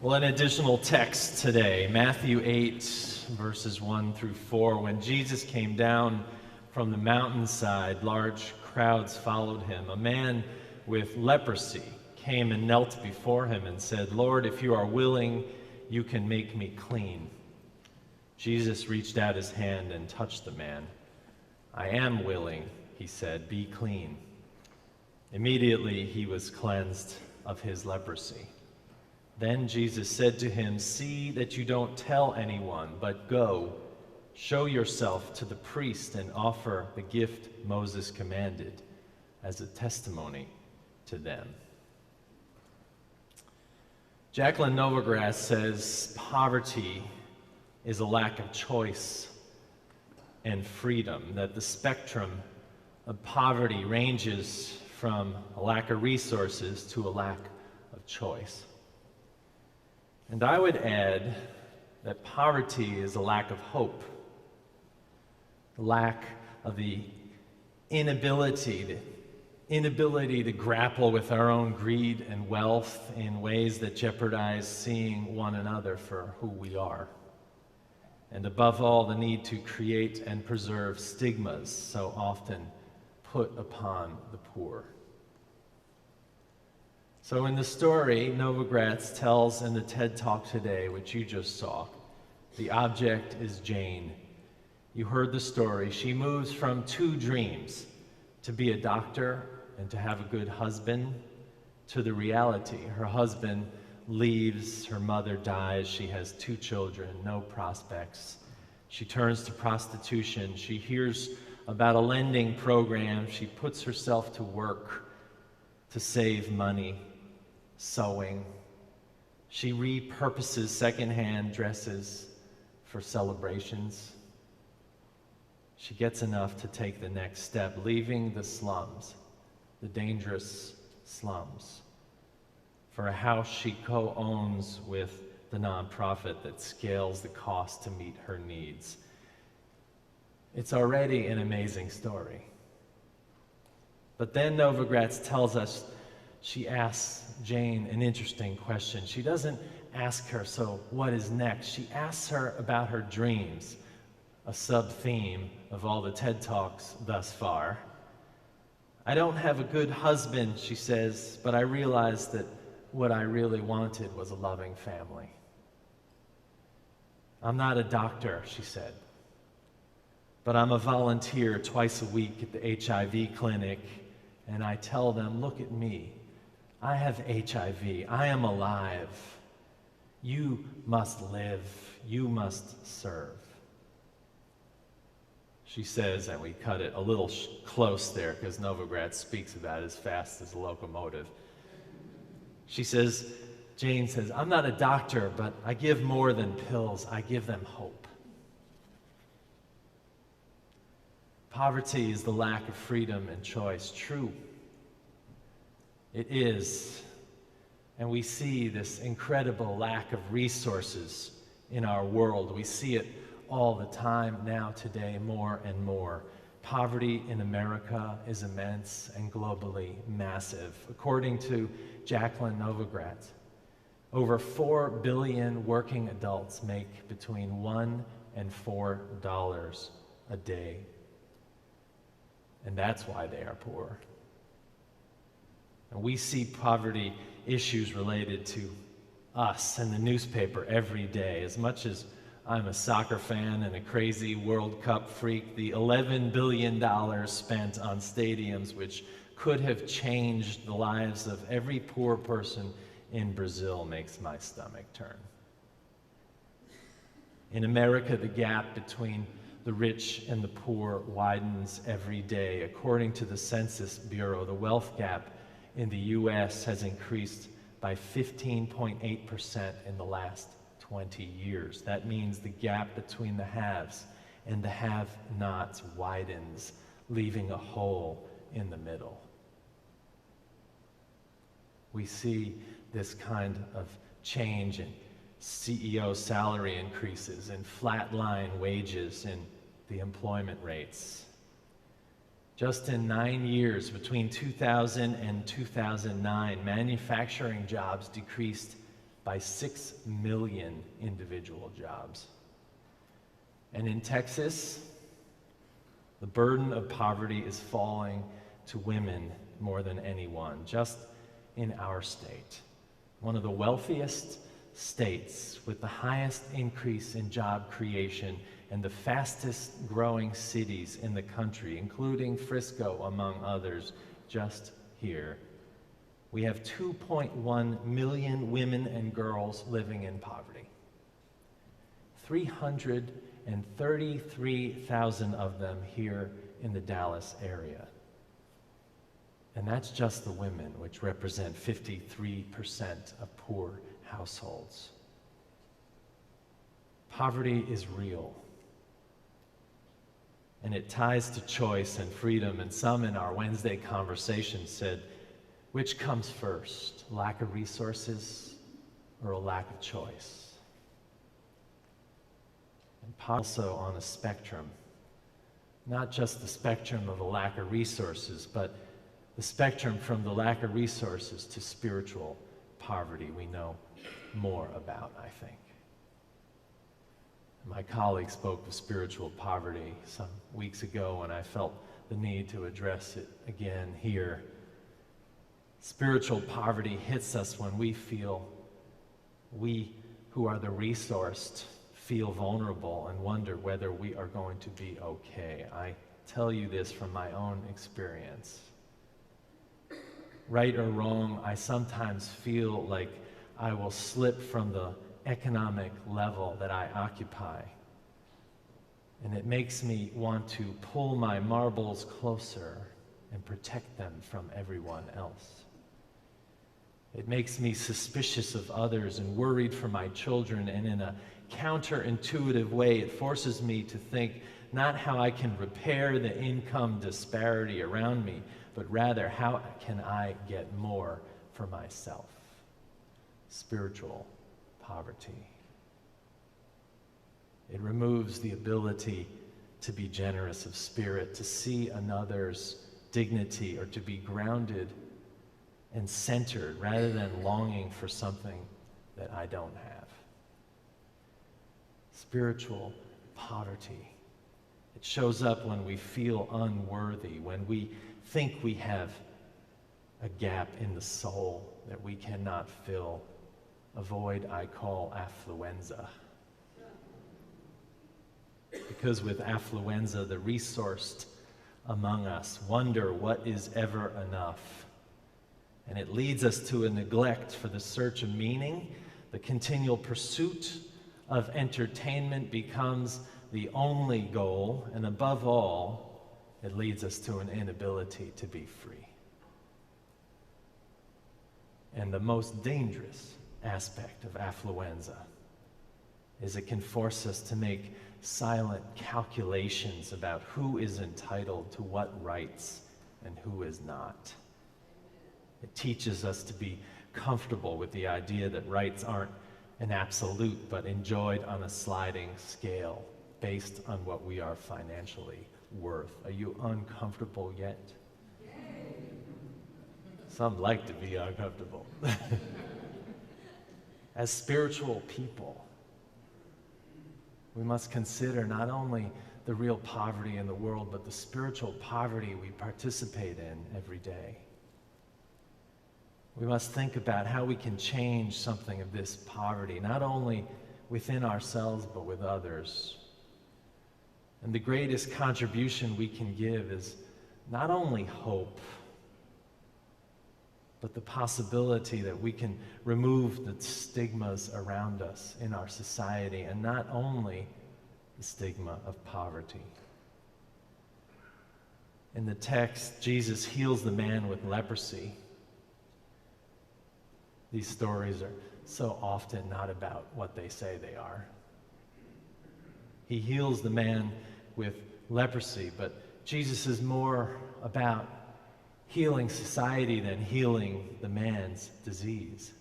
Well, an additional text today, Matthew 8, verses 1 through 4. When Jesus came down from the mountainside, large crowds followed him. A man with leprosy came and knelt before him and said, "Lord, if you are willing, you can make me clean." Jesus reached out his hand and touched the man. "I am willing," he said, "be clean." Immediately he was cleansed of his leprosy. Then Jesus said to him, "See that you don't tell anyone, but go, show yourself to the priest and offer the gift Moses commanded as a testimony to them." Jacqueline Novogratz says poverty is a lack of choice and freedom, that the spectrum of poverty ranges from a lack of resources to a lack of choice. And I would add that poverty is a lack of hope, the lack of the inability to grapple with our own greed and wealth in ways that jeopardize seeing one another for who we are. And above all, the need to create and preserve stigmas so often put upon the poor. So in the story Novogratz tells in the TED Talk today, which you just saw, the object is Jane. You heard the story. She moves from two dreams, to be a doctor and to have a good husband, to the reality. Her husband leaves, her mother dies, she has two children, no prospects. She turns to prostitution. She hears about a lending program. She puts herself to work to save money, sewing. She repurposes secondhand dresses for celebrations. She gets enough to take the next step, leaving the slums, the dangerous slums, for a house she co-owns with the nonprofit that scales the cost to meet her needs. It's already an amazing story. But then Novogratz tells us she asks Jane an interesting question. She doesn't ask her, "So what is next?" She asks her about her dreams, a sub-theme of all the TED Talks thus far. "I don't have a good husband," she says, "but I realized that what I really wanted was a loving family. I'm not a doctor," she said, "but I'm a volunteer twice a week at the HIV clinic, and I tell them, look at me. I have HIV. I am alive. You must live. You must serve." She says, and we cut it a little close there because Novogratz speaks about it as fast as a locomotive. She says, Jane says, "I'm not a doctor, but I give more than pills. I give them hope." Poverty is the lack of freedom and choice. True. It is. And we see this incredible lack of resources in our world. We see it all the time now, today, more and more. Poverty in America is immense and globally massive. According to Jacqueline Novogratz, over 4 billion working adults make between $1 and $4 a day. And that's why they are poor. And we see poverty issues related to us in the newspaper every day. As much as I'm a soccer fan and a crazy World Cup freak, the $11 billion spent on stadiums, which could have changed the lives of every poor person in Brazil, makes my stomach turn. In America, the gap between the rich and the poor widens every day. According to the Census Bureau, the wealth gap in the U.S. has increased by 15.8% in the last 20 years. That means the gap between the haves and the have-nots widens, leaving a hole in the middle. We see this kind of change in CEO salary increases and flatline wages in the employment rates. Just in 9 years, between 2000 and 2009, manufacturing jobs decreased by 6 million individual jobs. And in Texas, the burden of poverty is falling to women more than anyone, just in our state. One of the wealthiest states with the highest increase in job creation and the fastest growing cities in the country, including Frisco, among others, just here. We have 2.1 million women and girls living in poverty. 333,000 of them here in the Dallas area. And that's just the women, which represent 53% of poor households. Poverty is real. And it ties to choice and freedom. And some in our Wednesday conversation said, which comes first, lack of resources or a lack of choice? And also on a spectrum, not just the spectrum of a lack of resources, but the spectrum from the lack of resources to spiritual poverty we know more about, I think. My colleague spoke of spiritual poverty some weeks ago, and I felt the need to address it again here. Spiritual poverty hits us when we feel, we who are the resourced, feel vulnerable and wonder whether we are going to be okay. I tell you this from my own experience. Right or wrong, I sometimes feel like I will slip from the economic level that I occupy. And it makes me want to pull my marbles closer and protect them from everyone else. It makes me suspicious of others and worried for my children, and in a counterintuitive way, it forces me to think not how I can repair the income disparity around me, but rather how can I get more for myself? Spiritual poverty. It removes the ability to be generous of spirit, to see another's dignity, or to be grounded and centered rather than longing for something that I don't have. Spiritual poverty. It shows up when we feel unworthy, when we think we have a gap in the soul that we cannot fill, a void I call affluenza. Because with affluenza, the resourced among us wonder what is ever enough. And it leads us to a neglect for the search of meaning. The continual pursuit of entertainment becomes the only goal, and above all, it leads us to an inability to be free. And the most dangerous aspect of affluenza is it can force us to make silent calculations about who is entitled to what rights and who is not. It teaches us to be comfortable with the idea that rights aren't an absolute, but enjoyed on a sliding scale based on what we are financially worth. Are you uncomfortable yet? Some like to be uncomfortable. As spiritual people, we must consider not only the real poverty in the world, but the spiritual poverty we participate in every day. We must think about how we can change something of this poverty, not only within ourselves, but with others. And the greatest contribution we can give is not only hope, but the possibility that we can remove the stigmas around us in our society, and not only the stigma of poverty. In the text, Jesus heals the man with leprosy. These stories are so often not about what they say they are. He heals the man with leprosy, but Jesus is more about healing society than healing the man's disease.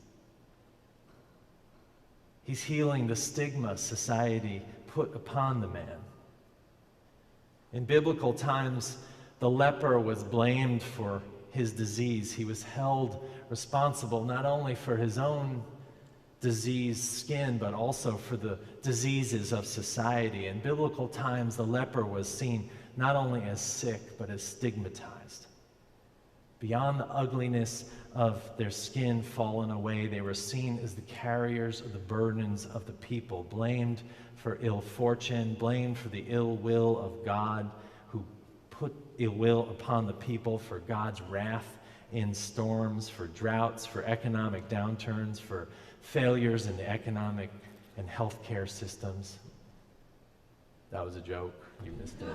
He's healing the stigma society put upon the man. In biblical times, the leper was blamed for his disease. He was held responsible not only for his own diseased skin, but also for the diseases of society. In biblical times, the leper was seen not only as sick, but as stigmatized. Beyond the ugliness of their skin fallen away, they were seen as the carriers of the burdens of the people, blamed for ill fortune, blamed for the ill will of God, who put ill will upon the people, for God's wrath in storms, for droughts, for economic downturns, for failures in the economic and healthcare systems. That was a joke. You missed it.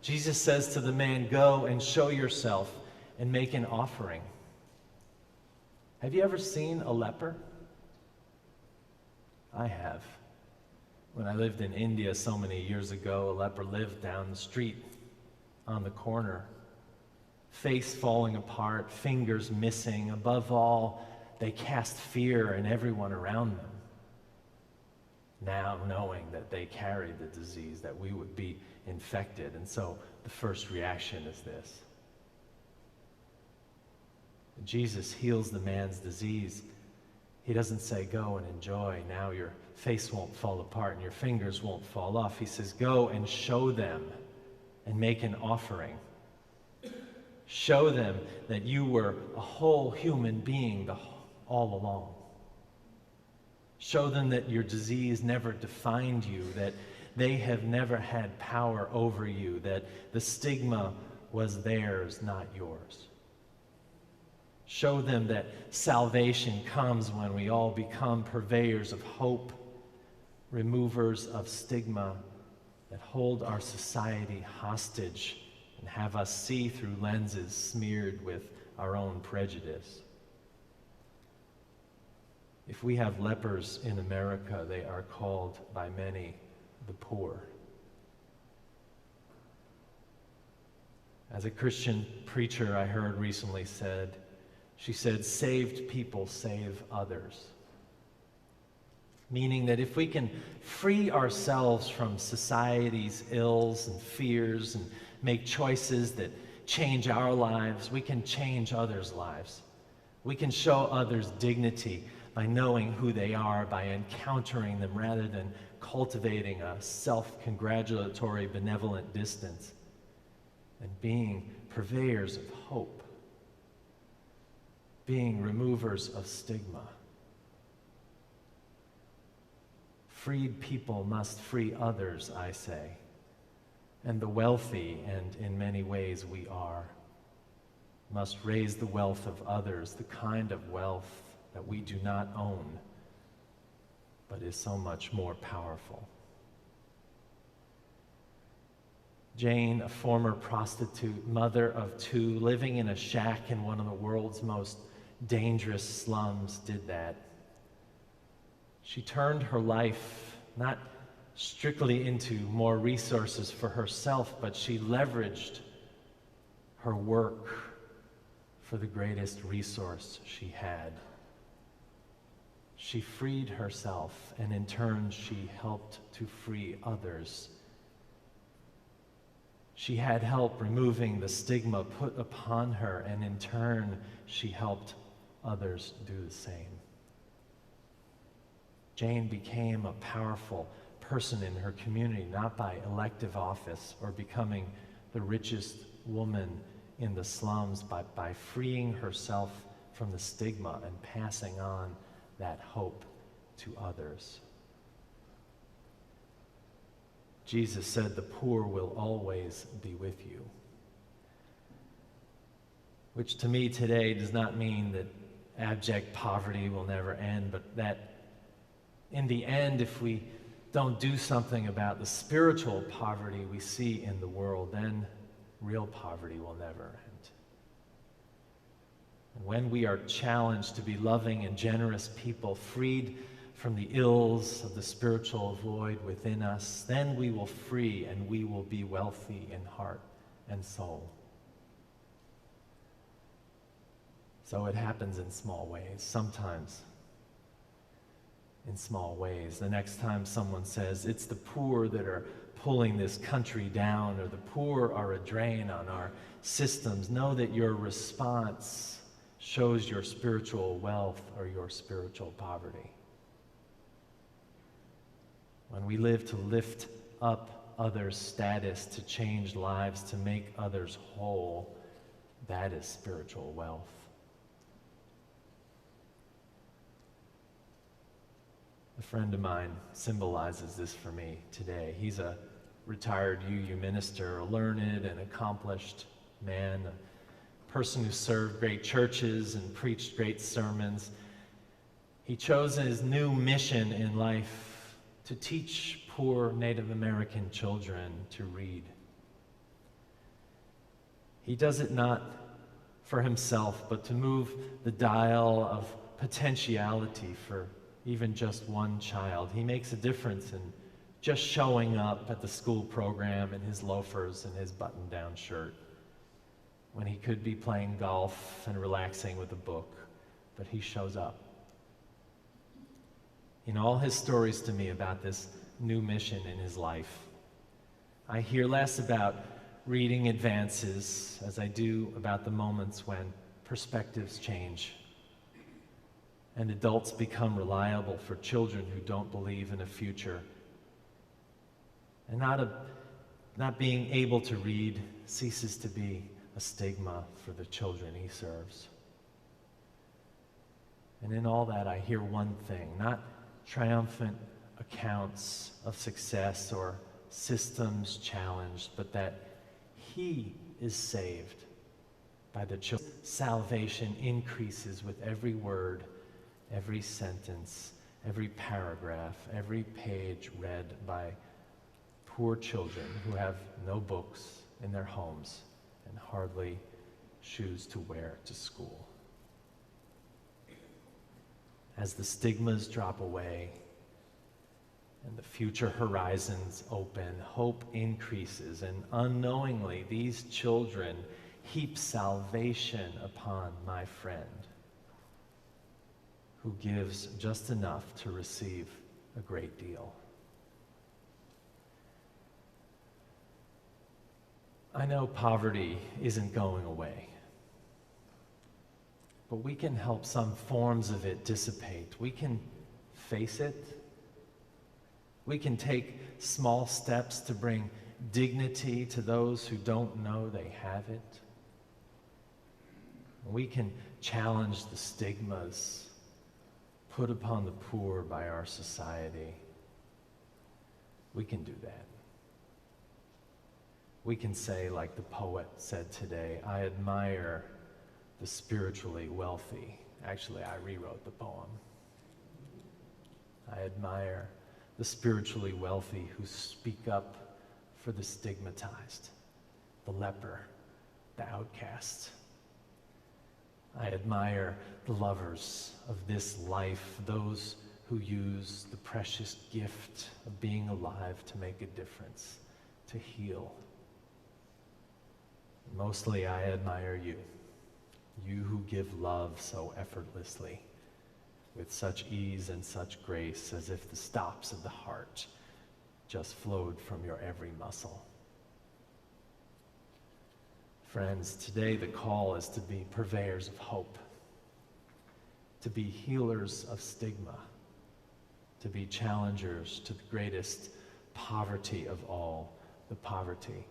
Jesus says to the man, "Go and show yourself and make an offering." Have you ever seen a leper? I have. When I lived in India so many years ago, a leper lived down the street on the corner. Face falling apart, fingers missing. Above all, they cast fear in everyone around them. Now knowing that they carried the disease, that we would be infected. And so the first reaction is this. Jesus heals the man's disease. He doesn't say, "Go and enjoy. Now your face won't fall apart and your fingers won't fall off." He says, "Go and show them and make an offering. Show them that you were a whole human being all along. Show them that your disease never defined you, that they have never had power over you, that the stigma was theirs, not yours. Show them that salvation comes when we all become purveyors of hope, removers of stigma that hold our society hostage and have us see through lenses smeared with our own prejudice. If we have lepers in America, they are called by many the poor. As a Christian preacher I heard recently said, she said, "Saved people save others." Meaning that if we can free ourselves from society's ills and fears and make choices that change our lives, we can change others' lives. We can show others dignity by knowing who they are, by encountering them rather than cultivating a self-congratulatory, benevolent distance, and being purveyors of hope, being removers of stigma. Freed people must free others, I say, and the wealthy, and in many ways we are, must raise the wealth of others, the kind of wealth that we do not own, but is so much more powerful. Jane, a former prostitute, mother of two, living in a shack in one of the world's most dangerous slums, did that. She turned her life not strictly into more resources for herself, but she leveraged her work for the greatest resource she had. She freed herself, and in turn, she helped to free others. She had help removing the stigma put upon her, and in turn, she helped others do the same. Jane became a powerful person in her community, not by elective office or becoming the richest woman in the slums, but by freeing herself from the stigma and passing on that hope to others. Jesus said, "The poor will always be with you," which to me today does not mean that abject poverty will never end, but that in the end, if we don't do something about the spiritual poverty we see in the world, then real poverty will never end. And when we are challenged to be loving and generous people, freed from the ills of the spiritual void within us, then we will free and we will be wealthy in heart and soul. So it happens in small ways, sometimes in small ways. The next time someone says, "It's the poor that are pulling this country down," or "the poor are a drain on our systems," know that your response shows your spiritual wealth or your spiritual poverty. When we live to lift up others' status, to change lives, to make others whole, that is spiritual wealth. A friend of mine symbolizes this for me today. He's a retired UU minister, a learned and accomplished man, a person who served great churches and preached great sermons. He chose his new mission in life to teach poor Native American children to read. He does it not for himself, but to move the dial of potentiality for even just one child. He makes a difference in just showing up at the school program in his loafers and his button-down shirt, when he could be playing golf and relaxing with a book, but he shows up. In all his stories to me about this new mission in his life, I hear less about reading advances as I do about the moments when perspectives change and adults become reliable for children who don't believe in a future. And not being able to read ceases to be a stigma for the children he serves. And in all that, I hear one thing, not triumphant accounts of success or systems challenged, but that he is saved by the children. Salvation increases with every word, every sentence, every paragraph, every page read by poor children who have no books in their homes and hardly shoes to wear to school. As the stigmas drop away and the future horizons open, hope increases, and unknowingly these children heap salvation upon my friend, who gives just enough to receive a great deal. I know poverty isn't going away, but we can help some forms of it dissipate. We can face it. We can take small steps to bring dignity to those who don't know they have it. We can challenge the stigmas put upon the poor by our society. We can do that. We can say, like the poet said today, I admire the spiritually wealthy. Actually, I rewrote the poem. I admire the spiritually wealthy who speak up for the stigmatized, the leper, the outcast. I admire the lovers of this life, those who use the precious gift of being alive to make a difference, to heal. Mostly I admire you, you who give love so effortlessly, with such ease and such grace, as if the stops of the heart just flowed from your every muscle. Friends, today the call is to be purveyors of hope, to be healers of stigma, to be challengers to the greatest poverty of all, the poverty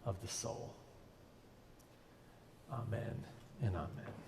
of the soul. Amen and amen.